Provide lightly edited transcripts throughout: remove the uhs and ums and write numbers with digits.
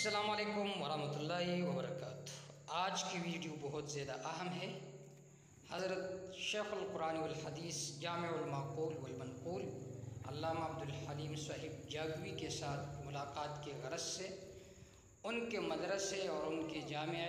अस्सलाम वालेकुम वरहमतुल्लाहि वबरकातुहू। आज की वीडियो बहुत ज़्यादा अहम है। हज़रत शेखुल कुरान वल हदीस जामिउल माक़ूल वल मनक़ूल अल्लामा अब्दुल हलीम साहिब जागवी के साथ मुलाकात के गरज से उनके मदरसे और उनके जामिया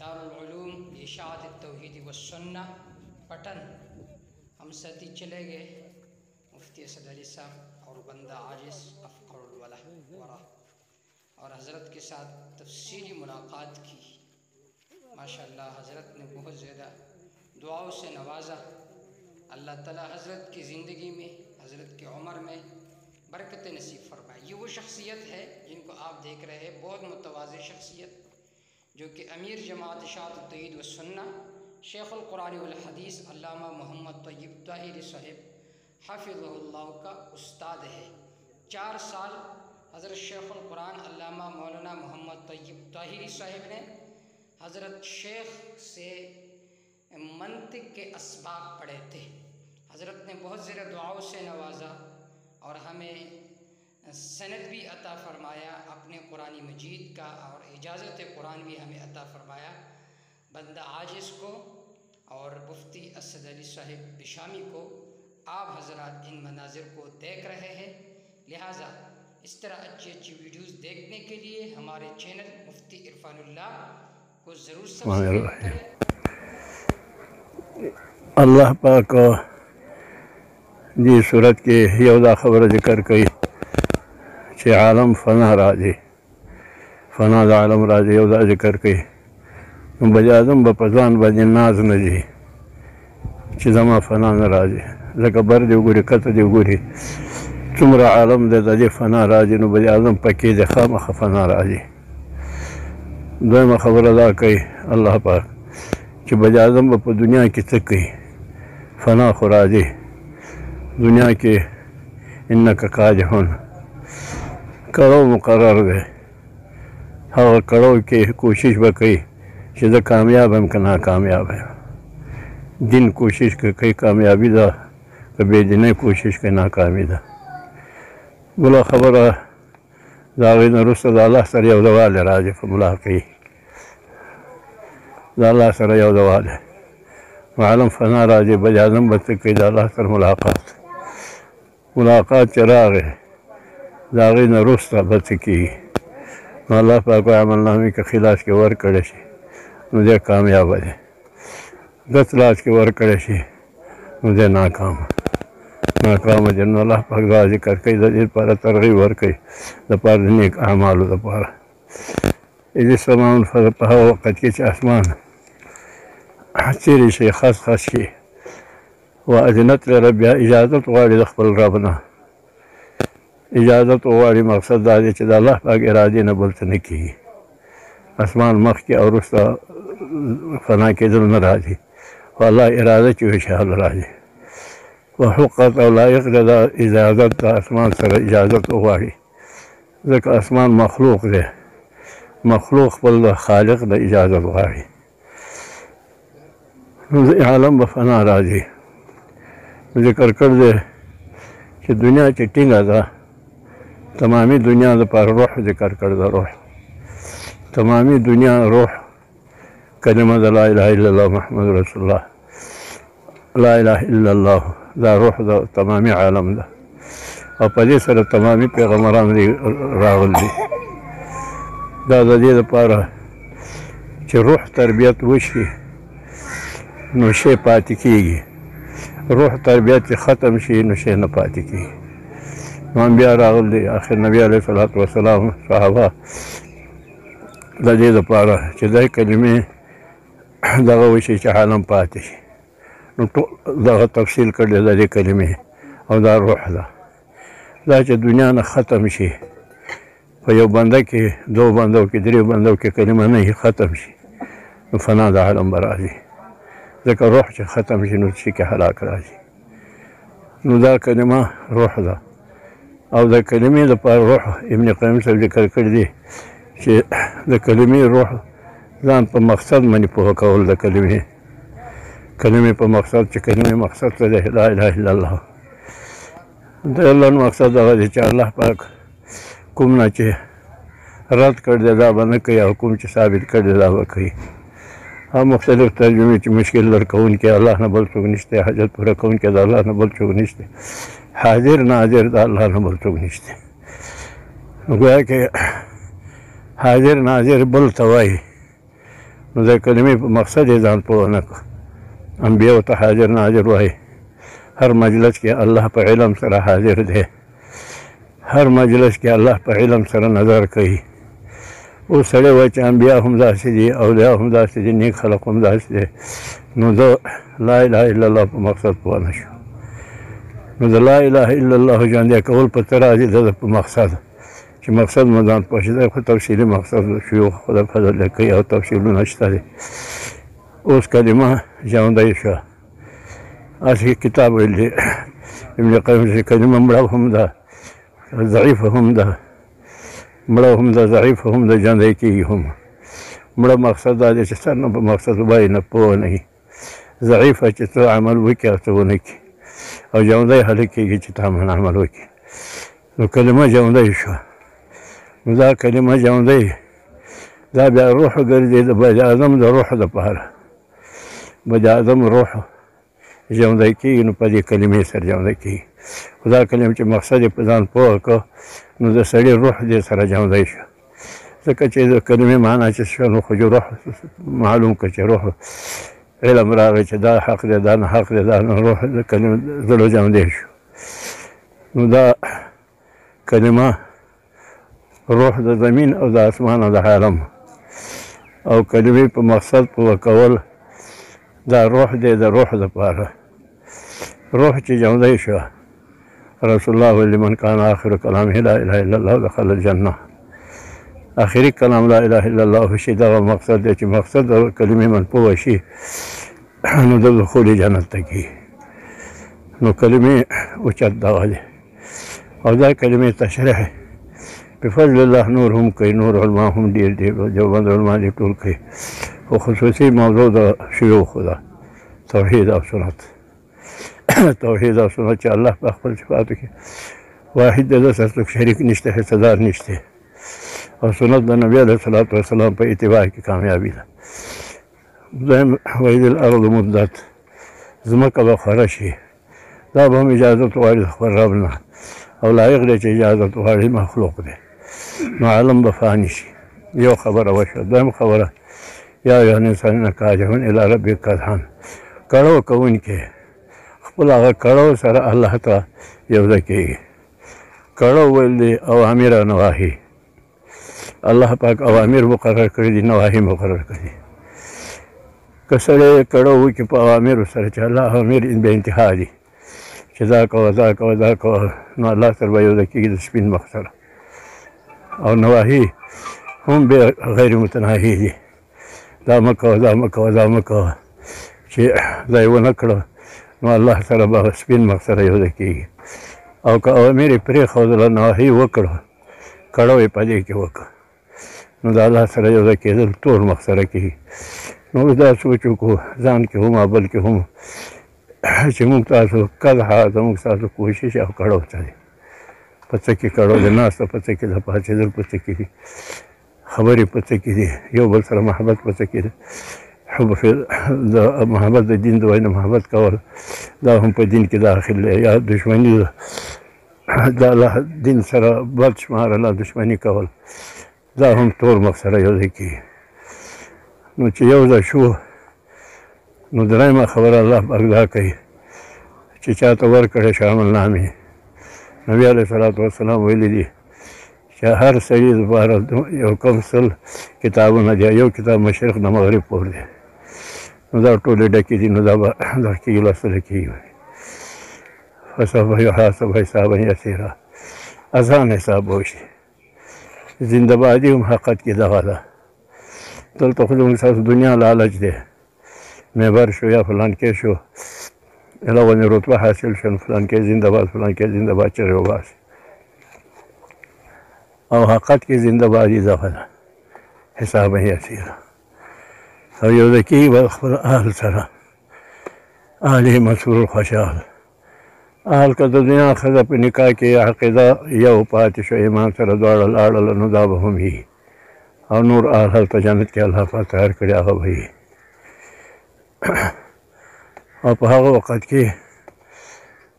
दारुल उलूम इशाअत तौहीद व सुन्नह पटन हम साथी चले गए। मुफ्ती असद अली साहब और बंदा आजिज़ अफ़क़रुल वरा और हज़रत के साथ तफसीली मुलाकात की। माशाअल्लाह हज़रत ने बहुत ज़्यादा दुआओं से नवाजा। अल्लाह ताला हज़रत की ज़िंदगी में, हज़रत की उम्र में बरकत नसीब फरमाए। ये वो शख्सियत है जिनको आप देख रहे हैं, बहुत मुतवाज़ी शख्सियत, जो कि अमीर जमात इशाअत तौहीद व सुन्नह शेखुल कुरान वल हदीस अल्लामा मोहम्मद तय्यब ताहिरी साहिब हफ़िज़हुल्लाह का उस्ताद है। 4 साल हज़रत शेखुल कुरान अल्लामा मौलाना मोहम्मद तय्यब ताहिरी साहिब ने हज़रत शेख से मंतिक के असबाब पढ़े थे। हज़रत ने बहुत ज़्यादा दुआओं से नवाजा और हमें सनद भी अता फ़रमाया अपने कुरान मजीद का, और इजाज़त कुरान भी हमें अता फ़रमाया। बंदा आजिज़ को और मुफ्ती असद अली साहिब बिशामी को आप हज़रात इन मनाजिर को देख रहे हैं। लिहाजा इस तरह अच्छी अच्छी वीडियोस देखने के लिए हमारे चैनल मुफ्ती इरफानुल्लाह को ज़रूर सब्सक्राइब करें। अल्लाह पाक जी सूरत के यौदा खबर जिक्र कई चे आलम फना राजे फना आलम राजे यौदा जिक्र कई बजादम बपजान बजे नाज न जी चिजमा फना न राजे जका बर दे गुरी कत दे गुरी चुमरा आलम दे दे फना राजे नु बजादम पके दे खाम फना राजे। दोमा खबर अदा कई अल्लाह पाक कि बजादम ब दुनिया की तकई फना खुराजे दुनिया के इन्नका काजहुन करो मुकर्रर दे हवा करो के कोशिश बकई कि कामयाब हम का नाकामयाब है। दिन कोशिश के कई कामयाबी दा कभी दिन कोशिश के नाकामी दा बोला खबर दागिन रुसल अल्लाह सर यौदवाल राज मुलाक़ी अल्लाह सर यौदवाल मालूम फना राजे बजादम बतके अल्लाह सर मुलाकात चराग दागिन रुस्ता बतकी अल्लाह पाक अमलनामी के खिलाफ के वर करे मुझे कामयाब है, 10 लाख के वर करे मुझे नाकाम जन अल्लाह पाक जिक्र कई दे पर तरगीब वर कई द पर नेक अमाल द पर इस समान फरपहा वक़्त के आसमान चेरी से खास खास की व अजनत रबिया इजाज़त वाली खपल रबना इजाज़त वाली मकसद दादे च अल्लाह पाक इरादे न बोलते न की आसमान मख के और उस फना के दिल न राजी अल्लाह इरादा की विशाल राजी वक़त लायक जदा इजाज़त आसमान सर इजाज़त वाली जक आसमान मखलूक दे मखलूक पल खालिक द इजाज़त वाली आलम बफना राजी जिक्र कर दे कि दुनिया चिटिंगा था तमामी दुनिया पर रूह जिक्र कर दे रूह तमामी दुनिया रूह कलिमा ला इलाहा इल्लल्लाह मुहम्मद रसूलुल्लाह ला इलाहा इल्लल्लाह दा रूह दा तमामी आलम दा और पदे सर तमामी पैगम्बरान रागल दी दा दे पारा कि रूह तरबियत वशी नशे पाती की रूह तरबियत ख़त्म शी नशे न पाती की अम्बिया रागल दी आखिर नबी अलैहिस्सलातु वस्सलाम सहाबा दे पारा कि दे कलिमे दगा वशी आलम पाती दगा तफसील कर दे कलिमे और दा रूह दा दुनिया न ख़त्म शी यो बंदा के 2 बंदों के 3 बंदों के कलिमा नहीं ख़त्म शी फना दा आलम बराजी जक रूह से ख़त्म शी नुशी के हलाक राजी दा कलिमा रूह दा और द कलिमे द पर रूह इब्न क़य्यिम से जिक्र कर दी कि द कलिमे रूह जान पर मकसद मनी पोह कौल द कलिमे पर मकसद च कलिमे मकसद ला इलाहा इल्लल्लाह द अल्लाह मकसद दा अल्लाह पाक कुम ना चे رد کړ دی دا به نه کوي او کوم چې ثابت کړ دی دا به کوي. او مختلف ترجمې چې مشکل لرکوونکی الله نه بل څوک نشته، حاجت پوره کوونکی د الله نه بل څوک نشته، حاضر ناظر د الله نه بل څوک نشته. نو ګویا کې حاضر ناظر بل ته وایي، نو د کلمې په مقصد یې ځان پوه نه کړ. انبیاو ته حاضر ناظر وایي. هر مجلس کې الله په علم سره حاضر دی، هر مجلس کې الله په علم سره نظر کوي. اوس سړی وایي چې انبیا هم داسې دي، اولیا هم داسې دي، نیک خلق هم داسې دي، نو د لا اله الا الله په مقصد پوه نه شو. نو د لا اله الا الله ژوندی کول په ته راځي د په مقصد چې مقصد مو ځان پوه شي. دا خو تفصیلي مقصد شیوخ خو د فضل کوي او تفصیلونه شته دي. اوس کلمه ژوندی شوه. هسې کتاب ویلي ابن قیم چې کلمه مړه هم ده، ضعیفه هم ده، مړه هم ده، ضعیفه هم ده، ژوندی کېږي هم. مړه مقصد دا دی چې سر نه په مقصد وایي نه پوه نه وي. ضعیفه چې ته عمل وکړې او ته ونه کړې، او ژوندی هلک کېږي چې ته هم عمل وکړې. نو کلمه ژوندی شوه. نو دا کلمه ژوندی دا بیا روح ګرځي د بني ادم د روح دپاره. بني ادم روح ژوندی کېږي نو په دې کلمې سره ژوندی کېږي. خو دا کلمه چې مقصد یې په ځان پوه کړه نو د سړي روح دې سره ژوندی شو. ځکه چې د کلمې معنا چې شوه نو خو روح معلوم کړه چې روح علم راغی چې دا حق دی دا نه حق دی، دا نه روح د کلمې زړه ژوندی شو. نو دا کلمه روح د زمین او د اسمان او د عالم او کلمې په مقصد پوه کول دا روح دی د روح دپاره. روح چې ژوندی شوه رسول الله ویلي من کان آخر کلامه لا اله الا الله دخل الجنه. آخري کلام لا اله الا الله شي دغه مقصد دی چې مقصد د کلمې من پوه شي نو د دخول جنت ته کېږي. نو کلمې اوچت دغه دی او دا کلمې تشریح بفضل الله نور هم کوي، نور علما هم ډېر دي، دیوبند علما دې ټول کوي. خو خصوصي موضوع د شیوخو ده توحید او سنت. توحید او سنت چې الله په خپل صفاتو کې واحد دی، د سره څوک شریک نشته، حصهدار نشته. او سنت د نبي علیه الصلاة والسلام په اتباع کې کامیابي ده. دویم وإذ الارض مدت، ځمکه به خوره شي. دا به هم اجازت غواړي د خپل رب نه او لایق دی چې اجازت غواړي مخلوق دی. نو عالم به فاني شي. یو خبره وشوه. دویم خبره یا ایها الانسان کادحون الی ربک کدحن، کړو کوونکی خپل هغه کړو سره الله ته یوځای کېږي. کړو ویل دی اوامر او نواهي. الله پاک اوامر مقرر کړي دي، نواهي مقرر کړي دي. که سړی کړو وکړي په اوامرو سره چې الله اوامر به انتها دي چې دا کوه دا کوه دا کوه، نو الله سره به یوځای کېږي د سپین مخ سره. او نواهي هم به غیر متناهي دي، دا مه کوه دا مه کوه دا مه کوه، چې دا یې ونه کړه نو الله سره به سپین مخ سره یوځای کېږي. او که اوامر یې پرېښودله نواهي وکړه، کړو یې په دې کې وکړه، نو د الله سره یوځای کېدل تور مخ سره کېږي. نو دا سوچ وکړو ځان کې هم او بل کې هم چې موږ تاسو کدحه زموږ ستاسو کوشش او کړو څه دی. په څه کې کړو د ناسته په څه کې د پاڅېدل په څه کې دي، خبرې په څه کې دي، یو بل سره محبت په څه کې دی. حب د محبت د دین د وجې نه محبت کول دا هم په دین کې داخل دی. یا دشمني د الله دین سره بد شمارل، دشمني کول دا هم تور مخ سره یوځای کېږي. نو چې یوځای شو نو درېیمه خبره الله پاک دا کوي چې چاته ورکړی شي عملنامې. نبي علیه صلات وسلام ویلي دي چې هر سړي دپاره یو کم سل کتابونه دي، یو کتاب مشرق نه مغرب پورې دی. نو دا ټولې ډکې دي، نو دا به دا کېږي لوستلی کېږي. فسوف یحاسب حسابا یسیرا، اسان حساب به وشي. زنده بادي هم حقیقت کې دغه ده. دلته خو زموږ ستاسو دنیا لالچ دی، معبر شو یا فلان کې شو، غونې رتبه حاصل شو، فلان کې زنده باد، فلان کې زنده باد چغې وباسي. او حقیقت کې زنده بادي دغه ده، حسابا یسیرا. او یوځای کېږي به خپل اهل سره، اهل یې مسرور خوشحال. اهل که د دنیا ښځه په نکاح کې عقیده یو پاتې شو، ایمان سره دواړه لاړله، نو دا به هم وي او نور آل هلته جنت کې الله پاک تیار کړي هغه به وي. او په هغه وخت کې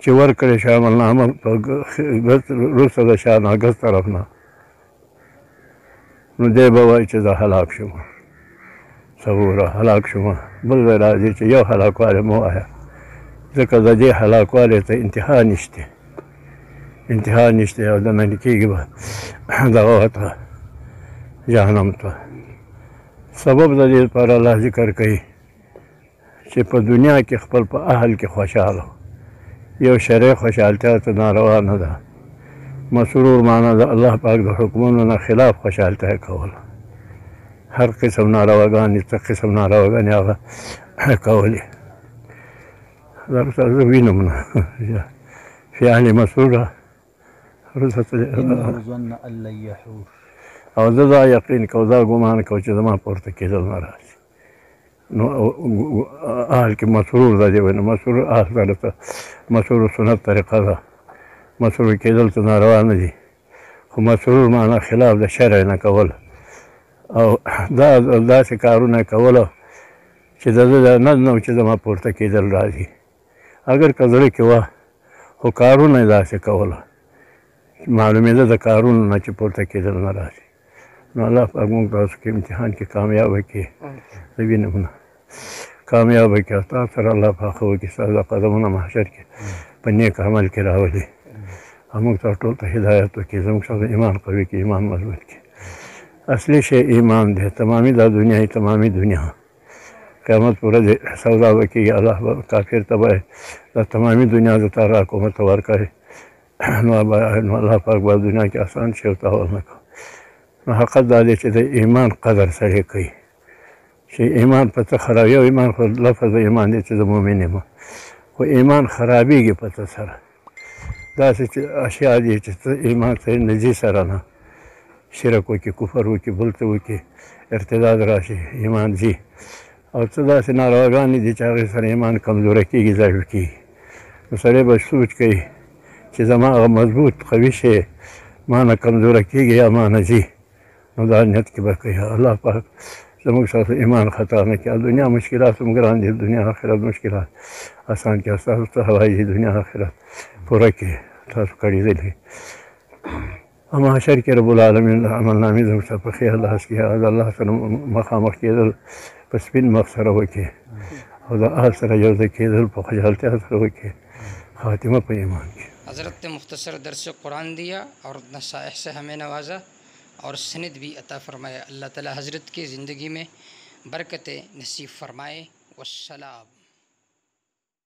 چې ورکړې شي عملنامه په وروسته د شاهناګز طرف نه، نو دی به وایي چې زه هلاک شوم، صبوره هلاک شوم. بل ځای راځي چې یو هلاکوالی مه وایه، ځکه د دې هلاکوالي ته انتها نشته، انتها نشته او دننه کېږي به دغه ته جهنم ته. سبب د دې لپاره الله ذکر کوي چې په دنیا کې خپل په اهل کې خوشحاله، یو شرعي خوشحالتیا ته ناروا نه ده. مسرور معنا د الله پاک د حکمونو نه خلاف خوشحالتیا کول، هر قسم نارواګانې څه قسم نارواګانې هغه کولې. درته زه وینم نه فعل مسروره او زه دا یقین کو دا ګمان کو چې زما پورته کېدل نه راځي. نو اهل کې مسرور دا دی وینه مسرور اهل ته مسرور سنت طریقه ده، مسرور کېدل ته ناروا نه دي، خو مسرور معنا خلاف د شرع نه کول او دا داسې کارونه کوله چې د ده نه نو چې زما پورته کېدل راځي. اگر که زړه کې وه خو کارونه یې داسې کوله، معلومېده د کارونو نه چې پورته کېدل نه راځي. نو الله پاک موږ تاسو کې امتحان کې کامیابه کړي، زه وینم نه کامیابه کړي او تاسو سره الله پاک ښه وکړي، ستاسو دا قدمونه محشر کې په نیک عمل کې راولي او موږ تاسو ټول ته هدایت وکړي، زموږ ستاسو ایمان قوي کړي، ایمان مضبوط کړي. اصلي شی ایمان دی، تمامي دا دنیا یې تمامي دنیا قیامت په ورځ سودا به کېږي، الله به کافر ته به دا تمامي دنیا د تا راکړو ورته ورکړي. نو الله پاک به دنیا کې آسان شي او تاول نه کوي. نو حقیقت دا دی چې د ایمان قدر سړی کوي، چې ایمان په څه خراب، یو ایمان خو لفظ د ایمان دی چې د مؤمن یم، خو ایمان خرابېږي په څه سره، داسې چې اشیا دي چې ته ایمان سره نږدې سره نه شرک وکړي، کفر وکړي، بل څه وکړي، ارتداد راشي ایمان ځي، او څه داسې نارواګانې دي چې هغې سره ایمان کمزوری کېږي، ضعیف کېږي. نو سړی به سوچ کوي چې زما هغه مضبوط قوي شی ما نه کمزوری کېږي یا ما نه ځي، نو دا نیت کې به کوي. الله پاک زموږ ستاسو ایمان خطا نه کړي. دنیا مشکلات هم ګران دي، دنیا آخرت مشکلات آسان کړي، ستاسو ته هوایي دنیا آخرت پوره کړي، تاسو کړي دي. او محشر کې رب العالمین عملنامې زموږ ته په ښه لاس کې د الله سره مخامخ کېدل په سپین مخ سره وکړي او د اهل سره یو ځای کېدل په خوشحالتیا سره وکړي، خاتمه په ایمان کې. حضرت نے مختصر درس قرآن دیا اور نصائح سے ہمیں نوازا اور سند بھی عطا فرمایا. اللہ تعالی حضرت کی زندگی میں برکتیں نصیب فرمائے. والسلام.